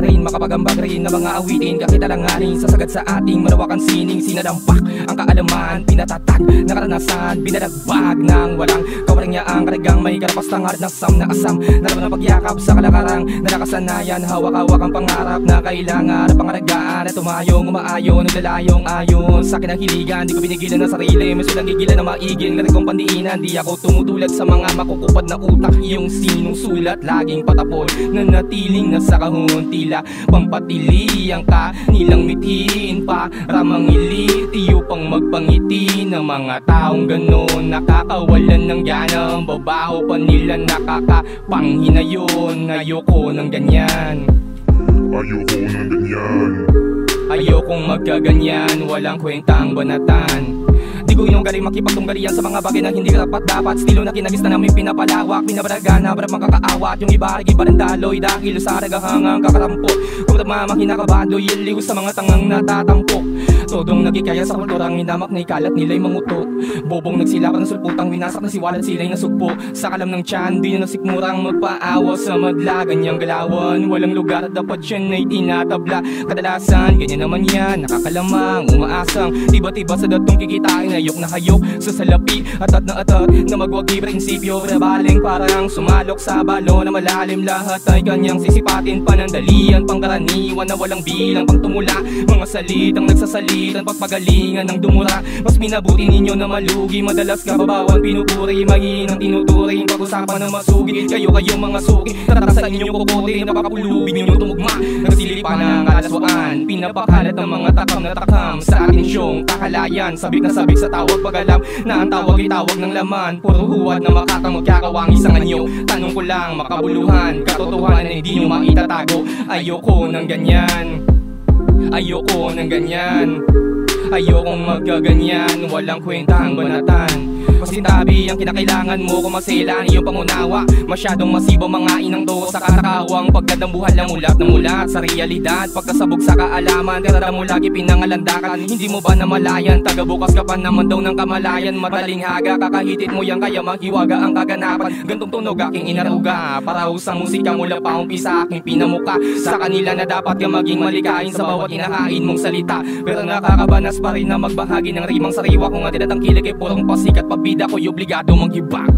rin, makapagambag rin na mga awitin, kakitalanganin, sasagad sa ating manawakan sining. Sinadampak ang kaalaman, pinatatag na karanasan, binadagbag ng walang kawarangyaan, karagang may karapastang harit ng sam na asam, naraman ng pagyakap sa kalakarang nakasanayan, hawak-hawak ang pangarap na kailangan at pangaragaan at umayong umaayon, naglalayong ayon sa akin ang hiligan. Di ko pinigilan ng sarili, may silang gigilan na maigil, ngayon kong pandiinan. Di ako tumutulad sa mga makukupad na utak, yung sinusulat laging patapon, nanatiling nasa kahon, tila pampatili ang kanilang mithiin para mangilitiyo pang magpangiti ng mga taong ganon, nakakawalan ng gana, ang babaho pa nila nakakapanghinayon. Ayoko ng ganyan, ayoko ng ganyan, ayokong magkaganyan, walang kwentang banatan. Di ko yung galing makipagtunggalian sa mga bagay na hindi dapat. Estilo na kinagis na namin pinapalawak, pinabaragana para makakaawat. Yung iba ay iba ng daloy dahil sa ragahangang kakarampot. Kung tamamang hinakabado, yiliw sa mga tangang natatampok. Todong nagikaya sa kulturang minamak na ikalat nila'y manguto. Bobong nagsilapan ng sulputang winasak na siwalat sila'y nasugpo. Sa kalam ng tiyan, di na nasikmurang magpaawa sa madla. Ganyang galawan, walang lugar, dapat yan ay tinatabla. Kadalasan, ganyan naman yan, nakakalamang, umaasang iba't iba sa datong kikitain. Hayok na hayok sa salapi, atat na magwagi prinsipyo. Rabaling parang sumalok sa balo na malalim. Lahat ay kanyang sisipatin, panandalian, pangkaraniwan na walang bilang, pang tumula. Mga salitang nagsasalitan, pagpagalingan ng dumura. Mas minabuti ninyo na malugi, madalas kababawan pinupuri. Mahinang tinuturing, pag-usapan na masugi. Kayo mga suki, tatak sa inyong kukote, napakapulubi ninyong tumugma. Nagsilipan ng kalaswaan, pinapakalat ng mga takam na takam sa ating siyong kakalayan. Sabik na sabik sa tawag pag-alam na ang tawag ay tawag ng laman. Puro huwad na makatang magkakawangi sa anyo. Tanong ko lang, makabuluhan, katotohanan hindi nyo maitatago. Ayoko ng ganyan, ayoko ng ganyan, ayokong magkaganyan, walang kwentang banatan. Pasintabi ang kinakailangan mo kung masilan iyong pangunawa. Masyadong masibo mga inang to sa karakawang pagkadambuhan lang mulat na mulat sa realidad. Pagkasabog sa kaalaman, tira mo lagi pinangalandakan. Hindi mo ba namalayan, tagabukas ka pa naman daw ng kamalayan. Madaling haga, kakahitit mo yan kaya maghiwaga ang kaganapan. Gantong tunog aking inaruga, parausang musika mula pa umpisa aking pinamuka. Sa kanila na dapat ka maging malikain sa bawat hinahain mong salita. Pero nakakabanas pa rin na magbahagi ng rimang sariwa. Kung nga tinatangkilik ay purong pasikat pabida ko'y obligado manghibag.